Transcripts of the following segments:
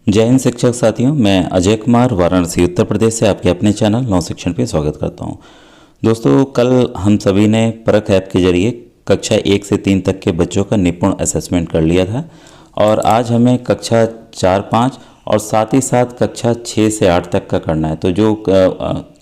जय हिंद शिक्षक साथियों, मैं अजय कुमार वाराणसी उत्तर प्रदेश से आपके अपने चैनल नव शिक्षण पे स्वागत करता हूं। दोस्तों, कल हम सभी ने परख ऐप के जरिए कक्षा 1 से 3 तक के बच्चों का निपुण असेसमेंट कर लिया था और आज हमें कक्षा 4, 5 और साथ ही साथ कक्षा 6 से 8 तक का करना है। तो जो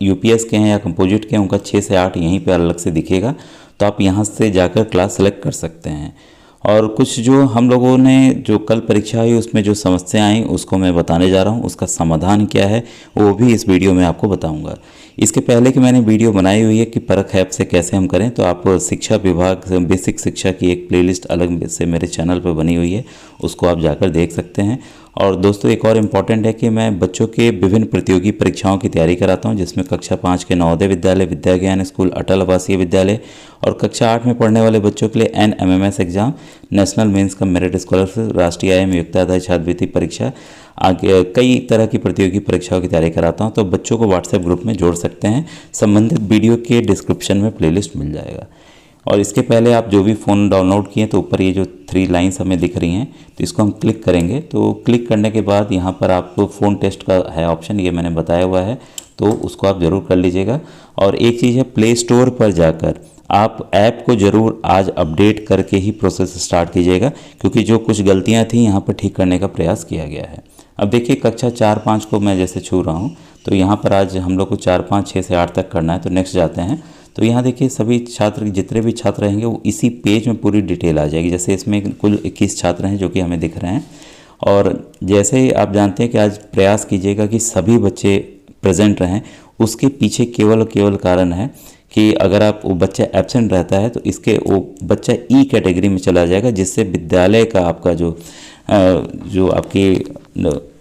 यूपीएस के हैं या कंपोजिट के हैं उनका 6 से 8 यहीं पे अलग से दिखेगा, तो आप यहाँ से जाकर क्लास सेलेक्ट कर सकते हैं। और कुछ जो हम लोगों ने जो कल परीक्षा हुई उसमें जो समस्या आई उसको मैं बताने जा रहा हूँ, उसका समाधान क्या है वो भी इस वीडियो में आपको बताऊंगा। इसके पहले कि मैंने वीडियो बनाई हुई है कि परख ऐप से कैसे हम करें, तो आप शिक्षा विभाग बेसिक शिक्षा की एक प्लेलिस्ट अलग से मेरे चैनल पर बनी हुई है, उसको आप जाकर देख सकते हैं। और दोस्तों, एक और इम्पॉर्टेंट है कि मैं बच्चों के विभिन्न प्रतियोगी परीक्षाओं की तैयारी कराता हूं, जिसमें कक्षा 5 के नवोदय विद्यालय, विद्या ज्ञान स्कूल, अटल आवासीय विद्यालय और कक्षा 8 में पढ़ने वाले बच्चों के लिए NMMS एग्जाम, नेशनल मेंस का मेरिट स्कॉलरशिप, राष्ट्रीय आय में युक्त आधार छात्रवृत्ति परीक्षा, आगे कई तरह की प्रतियोगी परीक्षाओं की तैयारी कराता हूँ। तो बच्चों को व्हाट्सएप ग्रुप में जोड़ सकते हैं, संबंधित वीडियो के डिस्क्रिप्शन में प्लेलिस्ट मिल जाएगा। और इसके पहले आप जो भी फ़ोन डाउनलोड किए तो ऊपर ये जो 3 लाइंस हमें दिख रही हैं, तो इसको हम क्लिक करेंगे। तो क्लिक करने के बाद यहाँ पर आपको फ़ोन टेस्ट का है ऑप्शन, ये मैंने बताया हुआ है, तो उसको आप ज़रूर कर लीजिएगा। और एक चीज़ है, प्ले स्टोर पर जाकर आप ऐप को ज़रूर आज अपडेट करके ही प्रोसेस स्टार्ट कीजिएगा, क्योंकि जो कुछ गलतियाँ थी यहाँ पर ठीक करने का प्रयास किया गया है। अब देखिए, कक्षा 4, 5 को मैं जैसे छू रहा हूँ, तो यहाँ पर आज हम लोग को 4, 5, 6 से 8 तक करना है। तो नेक्स्ट जाते हैं। तो यहाँ देखिए, सभी छात्र जितने भी छात्र रहेंगे वो इसी पेज में पूरी डिटेल आ जाएगी। जैसे इसमें कुल 21 छात्र हैं जो कि हमें दिख रहे हैं। और जैसे ही आप जानते हैं कि आज प्रयास कीजिएगा कि सभी बच्चे प्रेजेंट रहें, उसके पीछे केवल और केवल कारण है कि अगर आप वो बच्चा एब्सेंट रहता है तो इसके वो बच्चा ई कैटेगरी में चला जाएगा, जिससे विद्यालय का आपका जो आपकी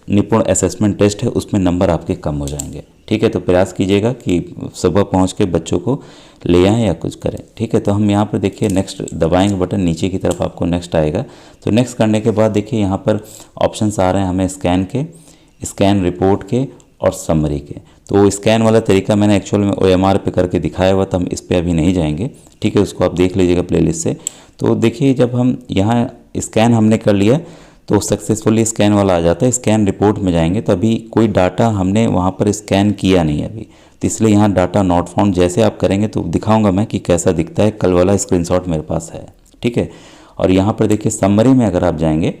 निपुण असेसमेंट टेस्ट है उसमें नंबर आपके कम हो जाएंगे। ठीक है, तो प्रयास कीजिएगा कि सुबह पहुंच के बच्चों को ले आएँ या कुछ करें। ठीक है, तो हम यहाँ पर देखिए नेक्स्ट दबाएंगे बटन, नीचे की तरफ आपको नेक्स्ट आएगा। तो नेक्स्ट करने के बाद देखिए यहाँ पर ऑप्शंस आ रहे हैं हमें स्कैन के, स्कैन रिपोर्ट के और समरी के। तो स्कैन वाला तरीका मैंने एक्चुअल में OMR पे करके दिखाया हुआ, तो हम इस पर अभी नहीं जाएंगे। ठीक है, उसको आप देख लीजिएगा प्लेलिस्ट से। तो देखिए, जब हम यहाँ स्कैन हमने कर लिया तो सक्सेसफुली स्कैन वाला आ जाता है। स्कैन रिपोर्ट में जाएंगे तो अभी कोई डाटा हमने वहाँ पर स्कैन किया नहीं है अभी, तो इसलिए यहाँ डाटा नॉट फाउंड। जैसे आप करेंगे तो दिखाऊंगा मैं कि कैसा दिखता है, कल वाला स्क्रीनशॉट मेरे पास है। ठीक है, और यहाँ पर देखिए समरी में अगर आप जाएंगे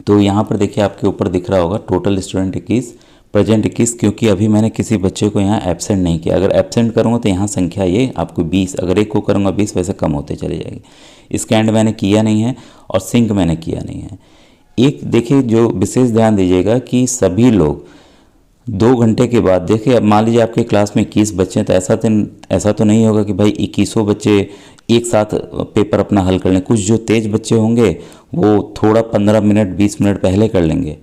तो यहाँ पर देखिए आपके ऊपर दिख रहा होगा टोटल स्टूडेंट 21, प्रेजेंट 21, क्योंकि अभी मैंने किसी बच्चे को यहाँ एब्सेंट नहीं किया। अगर एब्सेंट करूँगा तो यहाँ संख्या ये आपको 20, अगर एक को करूँगा 20, वैसे कम होते चली जाएगी। स्कैन मैंने किया नहीं है और सिंक मैंने किया नहीं है। एक देखिए, जो विशेष ध्यान दीजिएगा कि सभी लोग 2 घंटे के बाद, देखिए अब मान लीजिए आपके क्लास में 21 बच्चे हैं, तो ऐसा तो नहीं होगा कि भाई 21 बच्चे एक साथ पेपर अपना हल कर लें। कुछ जो तेज बच्चे होंगे वो थोड़ा 15 मिनट 20 मिनट पहले कर लेंगे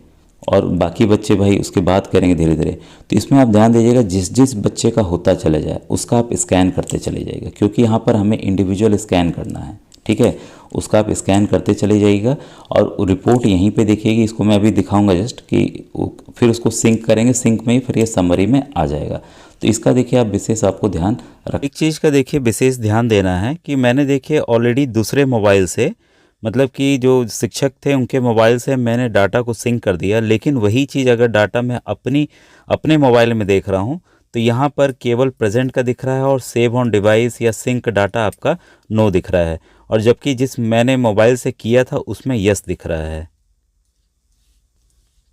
और बाकी बच्चे भाई उसके बाद करेंगे धीरे धीरे। तो इसमें आप ध्यान दीजिएगा, जिस जिस बच्चे का होता चले जाए उसका आप स्कैन करते चले जाइएगा, क्योंकि यहाँ पर हमें इंडिविजुअल स्कैन करना है। ठीक है, उसका आप स्कैन करते चले जाइएगा और रिपोर्ट यहीं पे देखिएगी। इसको मैं अभी दिखाऊंगा जस्ट कि फिर उसको सिंक करेंगे, सिंक में ही फिर ये समरी में आ जाएगा। तो इसका देखिए आप विशेष आपको ध्यान रख, एक चीज़ का देखिए विशेष ध्यान देना है कि मैंने देखिए ऑलरेडी दूसरे मोबाइल से, मतलब कि जो शिक्षक थे उनके मोबाइल से मैंने डाटा को सिंक कर दिया, लेकिन वही चीज़ अगर डाटा मैं अपने मोबाइल में देख रहा हूँ तो यहाँ पर केवल प्रेजेंट का दिख रहा है और सेव ऑन डिवाइस या सिंक डाटा आपका नो दिख रहा है, और जबकि जिस मैंने मोबाइल से किया था उसमें यस दिख रहा है।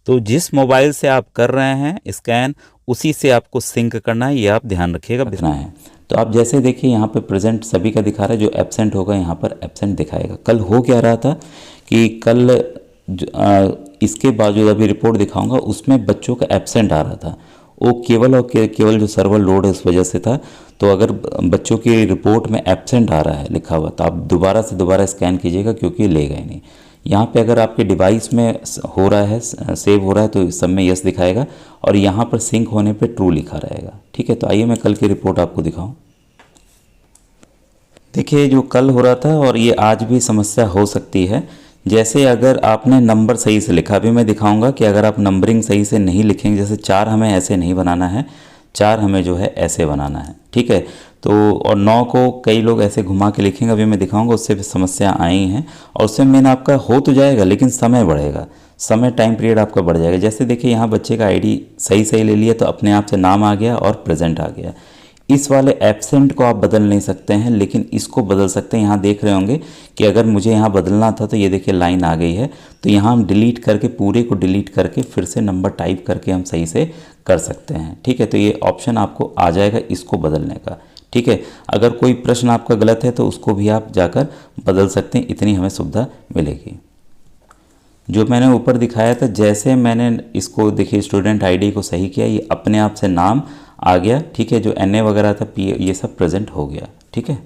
तो जिस मोबाइल से आप कर रहे हैं स्कैन, उसी से आपको सिंक करना है, ये आप ध्यान रखिएगा बिना है। तो आप जैसे देखिए यहाँ पे प्रेजेंट सभी का दिखा रहा है, जो एब्सेंट होगा यहाँ पर एब्सेंट दिखाएगा। कल हो क्या रहा था कि कल इसके बावजूद अभी रिपोर्ट दिखाऊंगा उसमें बच्चों का एब्सेंट आ रहा था, वो केवल और केवल जो सर्वर लोड है उस वजह से था। तो अगर बच्चों की रिपोर्ट में एब्सेंट आ रहा है लिखा हुआ, तो आप दोबारा से दोबारा स्कैन कीजिएगा, क्योंकि लेगा ही नहीं। यहाँ पे अगर आपके डिवाइस में हो रहा है, सेव हो रहा है, तो सब में यस दिखाएगा और यहाँ पर सिंक होने पे ट्रू लिखा रहेगा। ठीक है, तो आइए मैं कल की रिपोर्ट आपको दिखाऊं। देखिए, जो कल हो रहा था और ये आज भी समस्या हो सकती है। जैसे अगर आपने नंबर सही से लिखा, अभी मैं दिखाऊंगा कि अगर आप नंबरिंग सही से नहीं लिखेंगे, जैसे 4 हमें ऐसे नहीं बनाना है, 4 हमें जो है ऐसे बनाना है। ठीक है, तो और 9 को कई लोग ऐसे घुमा के लिखेंगे, अभी मैं दिखाऊंगा, उससे भी समस्या आई हैं और उससे मेन आपका हो तो जाएगा लेकिन समय बढ़ेगा। समय टाइम पीरियड आपका बढ़ जाएगा। जैसे देखिए यहाँ बच्चे का आईडी सही सही ले लिया तो अपने आप से नाम आ गया और प्रेजेंट आ गया। इस वाले एब्सेंट को आप बदल नहीं सकते हैं, लेकिन इसको बदल सकते हैं। यहाँ देख रहे होंगे कि अगर मुझे यहाँ बदलना था तो ये देखिए लाइन आ गई है, तो यहाँ हम डिलीट करके पूरे को डिलीट करके फिर से नंबर टाइप करके हम सही से कर सकते हैं। ठीक है, तो ये ऑप्शन आपको आ जाएगा इसको बदलने का। ठीक है, अगर कोई प्रश्न आपका गलत है तो उसको भी आप जाकर बदल सकते हैं, इतनी हमें सुविधा मिलेगी। जो मैंने ऊपर दिखाया था, जैसे मैंने इसको देखिए स्टूडेंट आईडी को सही किया, ये अपने आप से नाम आ गया। ठीक है, जो NA वगैरह था पी ये सब प्रेजेंट हो गया। ठीक है,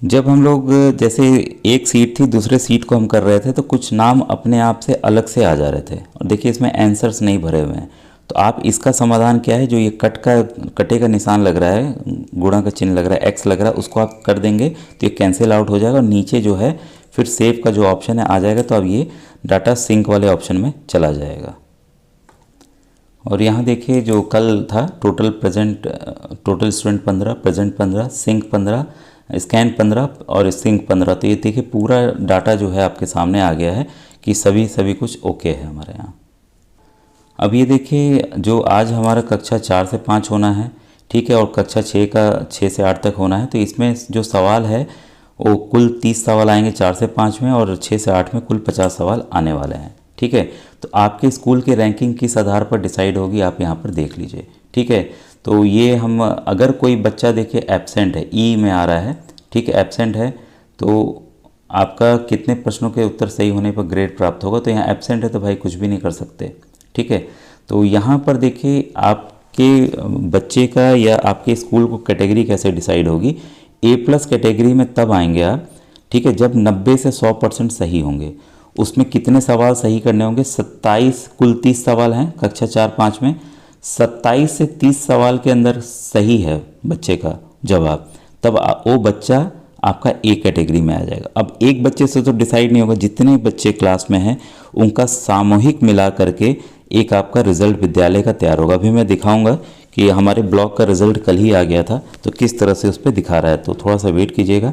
जब हम लोग जैसे एक सीट थी दूसरे सीट को हम कर रहे थे तो कुछ नाम अपने आप से अलग से आ जा रहे थे, और देखिए इसमें आंसर्स नहीं भरे हुए हैं। तो आप इसका समाधान क्या है, जो ये कटे का निशान लग रहा है, गुणा का चिन्ह लग रहा है, X लग रहा है, उसको आप कर देंगे तो ये कैंसिल आउट हो जाएगा और नीचे जो है फिर सेव का जो ऑप्शन है आ जाएगा। तो अब ये डाटा सिंक वाले ऑप्शन में चला जाएगा। और यहाँ देखिए जो कल था total student 15, present 15, sync 15, scan 15 और सिंक 15। तो ये देखिए पूरा डाटा जो है आपके सामने आ गया है कि सभी कुछ ओके है हमारे यहाँ। अब ये देखिए जो आज हमारा कक्षा 4 से 5 होना है, ठीक है, और कक्षा 6 का 6 से 8 तक होना है। तो इसमें जो सवाल है वो कुल 30 सवाल आएंगे 4 से 5 में, और 6 से 8 में कुल 50 सवाल आने वाले हैं। ठीक है, तो आपके स्कूल की रैंकिंग किस आधार पर डिसाइड होगी आप यहाँ पर देख लीजिए। ठीक है, तो ये हम अगर कोई बच्चा देखिए एब्सेंट है, ई में आ रहा है, ठीक है, एब्सेंट है, तो आपका कितने प्रश्नों के उत्तर सही होने पर ग्रेड प्राप्त होगा। तो यहाँ एब्सेंट है तो भाई कुछ भी नहीं कर सकते। ठीक है, तो यहाँ पर देखिए आपके बच्चे का या आपके स्कूल को कैटेगरी कैसे डिसाइड होगी। A+ कैटेगरी में तब आएंगे आप, ठीक है, जब 90 से 100% सही होंगे। उसमें कितने सवाल सही करने होंगे, 27, कुल 30 सवाल हैं कक्षा 4-5 में। 27 से 30 सवाल के अंदर सही है बच्चे का जवाब, तब वो बच्चा आपका A कैटेगरी में आ जाएगा। अब एक बच्चे से तो डिसाइड नहीं होगा, जितने बच्चे क्लास में हैं उनका सामूहिक मिला करके एक आपका रिजल्ट विद्यालय का तैयार होगा। अभी मैं दिखाऊंगा कि हमारे ब्लॉक का रिजल्ट कल ही आ गया था तो किस तरह से उस पर दिखा रहा है, तो थोड़ा सा वेट कीजिएगा।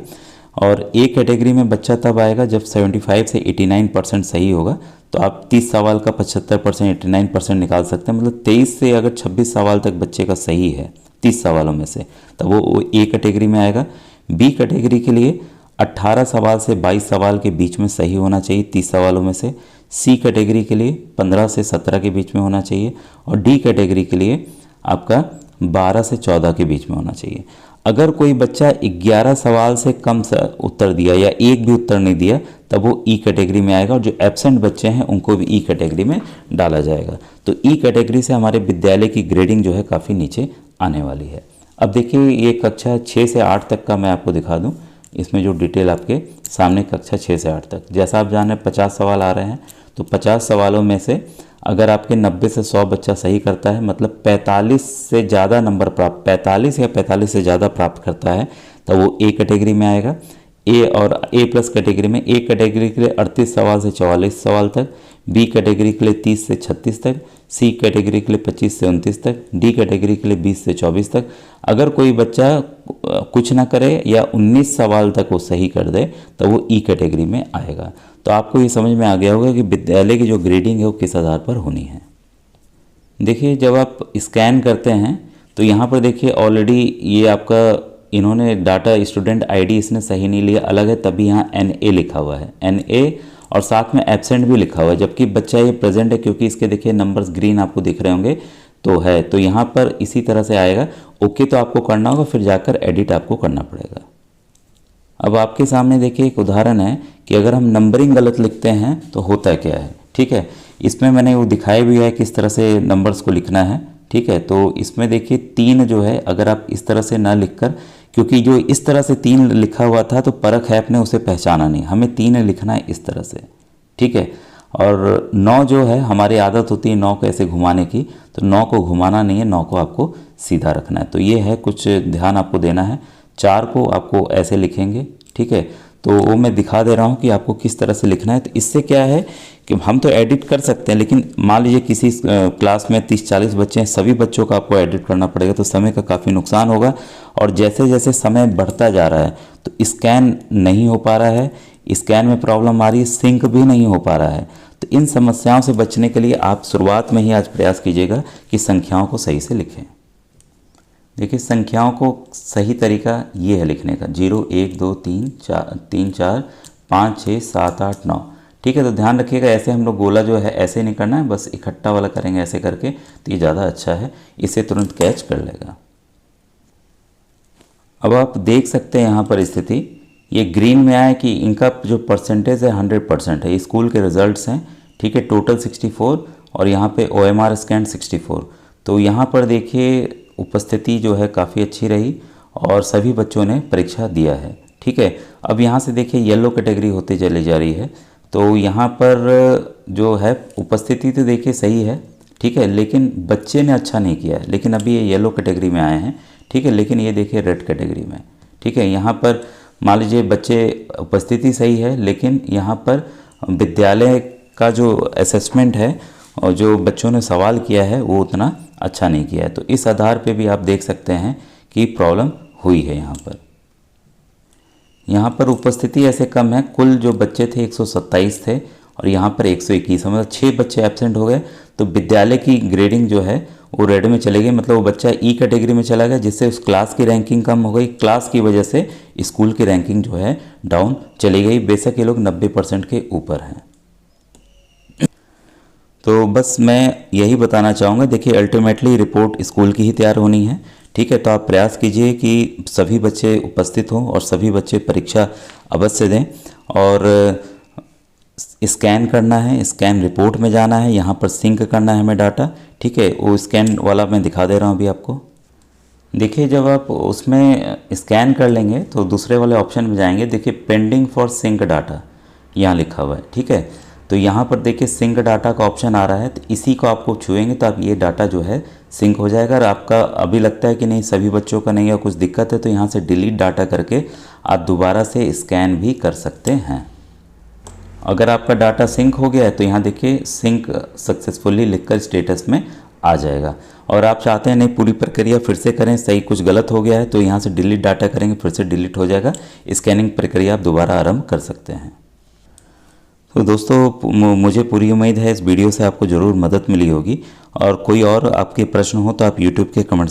और A कैटेगरी में बच्चा तब आएगा जब 75 से 89% सही होगा। तो आप 30 सवाल का 75%, 89% निकाल सकते हैं। मतलब 23 से अगर 26 सवाल तक बच्चे का सही है 30 सवालों में से, तब वो A कैटेगरी में आएगा। B कैटेगरी के लिए 18 सवाल से 22 सवाल के बीच में सही होना चाहिए 30 सवालों में से। C कैटेगरी के लिए 15 से 17 के बीच में होना चाहिए। और D कैटेगरी के लिए आपका 12 से 14 के बीच में होना चाहिए। अगर कोई बच्चा 11 सवाल से कम उत्तर दिया या एक भी उत्तर नहीं दिया तब वो E कैटेगरी में आएगा, और जो एब्सेंट बच्चे हैं उनको भी E कैटेगरी में डाला जाएगा। तो E कैटेगरी से हमारे विद्यालय की ग्रेडिंग जो है काफ़ी नीचे आने वाली है। अब देखिए ये कक्षा 6 से 8 तक का मैं आपको दिखा दूं, इसमें जो डिटेल आपके सामने कक्षा 6 से 8 तक, जैसा आप जान रहे हैं 50 सवाल आ रहे हैं, तो 50 सवालों में से अगर आपके 90 से 100 बच्चा सही करता है, मतलब 45 से ज़्यादा नंबर प्राप्त, 45 या 45 से ज़्यादा प्राप्त करता है, तो वो A कैटेगरी में आएगा। A और A+ कैटेगरी में A कैटेगरी के लिए 38 सवाल से 44 सवाल तक, B कैटेगरी के लिए 30 से 36 तक, C कैटेगरी के लिए 25 से 29 तक, D कैटेगरी के लिए 20 से 24 तक। अगर कोई बच्चा कुछ ना करे या 19 सवाल तक वो सही कर दे तो वो E कैटेगरी में आएगा। तो आपको ये समझ में आ गया होगा कि विद्यालय की जो ग्रेडिंग है वो किस आधार पर होनी है। देखिए जब आप स्कैन करते हैं तो यहाँ पर देखिए ऑलरेडी ये आपका इन्होंने डाटा स्टूडेंट आईडी इसने सही नहीं लिया, अलग है, तभी यहाँ NA लिखा हुआ है, NA, और साथ में एब्सेंट भी लिखा हुआ है, जबकि बच्चा ये प्रेजेंट है क्योंकि इसके देखिए नंबर्स ग्रीन आपको दिख रहे होंगे तो है। तो यहाँ पर इसी तरह से आएगा। ओके तो आपको करना होगा, फिर जाकर एडिट आपको करना पड़ेगा। अब आपके सामने देखिए एक उदाहरण है कि अगर हम नंबरिंग गलत लिखते हैं तो होता क्या है। ठीक है, इसमें मैंने वो दिखाया भी है किस तरह से नंबर्स को लिखना है। ठीक है, तो इसमें देखिए 3 जो है अगर आप इस तरह से ना लिखकर, क्योंकि जो इस तरह से 3 लिखा हुआ था तो परख ऐप ने उसे पहचाना नहीं, हमें 3 लिखना है इस तरह से। ठीक है, और 9 जो है हमारी आदत होती है 9 को ऐसे घुमाने की, तो 9 को घुमाना नहीं है, 9 को आपको सीधा रखना है। तो ये है, कुछ ध्यान आपको देना है। 4 को आपको ऐसे लिखेंगे। ठीक है, तो वो मैं दिखा दे रहा हूँ कि आपको किस तरह से लिखना है। तो इससे क्या है कि हम तो एडिट कर सकते हैं, लेकिन मान लीजिए किसी क्लास में 30-40 बच्चे हैं, सभी बच्चों का आपको एडिट करना पड़ेगा, तो समय का काफ़ी नुकसान होगा। और जैसे जैसे समय बढ़ता जा रहा है तो स्कैन नहीं हो पा रहा है, स्कैन में प्रॉब्लम आ रही है, सिंक भी नहीं हो पा रहा है। तो इन समस्याओं से बचने के लिए आप शुरुआत में ही आज प्रयास कीजिएगा कि संख्याओं को सही से लिखें। देखिए संख्याओं को सही तरीका ये है लिखने का, 0 1 2 3 4 5 6 7 8 9। ठीक है, तो ध्यान रखिएगा ऐसे हम लोग गोला जो है ऐसे नहीं करना है, बस इकट्ठा वाला करेंगे ऐसे करके, तो ये ज़्यादा अच्छा है, इसे तुरंत कैच कर लेगा। अब आप देख सकते हैं यहाँ पर स्थिति ये ग्रीन में आया कि इनका जो परसेंटेज है 100% है, ये स्कूल के रिजल्ट्स हैं। ठीक है, टोटल 64 और यहाँ पे OMR स्कैन 64। तो यहाँ पर देखिए उपस्थिति जो है काफ़ी अच्छी रही और सभी बच्चों ने परीक्षा दिया है। ठीक है, अब यहाँ से देखिए येलो कैटेगरी होती चली जा रही है, तो यहाँ पर जो है उपस्थिति तो देखिए सही है। ठीक है, लेकिन बच्चे ने अच्छा नहीं किया है, लेकिन अभी ये येलो कैटेगरी में आए हैं। ठीक है, लेकिन ये देखिए रेड कैटेगरी में। ठीक है, यहाँ पर मान लीजिए बच्चे उपस्थिति सही है, लेकिन यहाँ पर विद्यालय का जो असेसमेंट है और जो बच्चों ने सवाल किया है वो उतना अच्छा नहीं किया है। तो इस आधार पे भी आप देख सकते हैं कि प्रॉब्लम हुई है। यहाँ पर उपस्थिति ऐसे कम है, कुल जो बच्चे थे 127 थे और यहाँ पर 121, मतलब 6 बच्चे एब्सेंट हो गए। तो विद्यालय की ग्रेडिंग जो है वो रेड में चले गई, मतलब वो बच्चा ई कैटेगरी में चला गया, जिससे उस क्लास की रैंकिंग कम हो गई। क्लास की वजह से स्कूल की रैंकिंग जो है डाउन चली गई, बेशक ये लोग 90% के ऊपर हैं। तो बस मैं यही बताना चाहूँगा, देखिए अल्टीमेटली रिपोर्ट स्कूल की ही तैयार होनी है। ठीक है, तो आप प्रयास कीजिए कि सभी बच्चे उपस्थित हों और सभी बच्चे परीक्षा अवश्य दें। और स्कैन करना है, स्कैन रिपोर्ट में जाना है, यहाँ पर सिंक करना है हमें डाटा। ठीक है, वो स्कैन वाला मैं दिखा दे रहा हूँ अभी आपको। देखिए जब आप उसमें स्कैन कर लेंगे तो दूसरे वाले ऑप्शन में जाएंगे, देखिए पेंडिंग फॉर सिंक डाटा यहाँ लिखा हुआ है। ठीक है, तो यहाँ पर देखिए सिंक डाटा का ऑप्शन आ रहा है, तो इसी को आपको छुएंगे तो आप ये डाटा जो है सिंक हो जाएगा। और आपका अभी लगता है कि नहीं सभी बच्चों का नहीं है, कुछ दिक्कत है, तो यहाँ से डिलीट डाटा करके आप दोबारा से स्कैन भी कर सकते हैं। अगर आपका डाटा सिंक हो गया है तो यहाँ देखिए सिंक सक्सेसफुली लिखकर स्टेटस में आ जाएगा। और आप चाहते हैं नहीं पूरी प्रक्रिया फिर से करें, सही कुछ गलत हो गया है, तो यहाँ से डिलीट डाटा करेंगे, फिर से डिलीट हो जाएगा, स्कैनिंग प्रक्रिया आप दोबारा आरंभ कर सकते हैं। तो दोस्तों मुझे पूरी उम्मीद है इस वीडियो से आपको ज़रूर मदद मिली होगी, और कोई और आपके प्रश्न हो तो आप यूट्यूब के कमेंट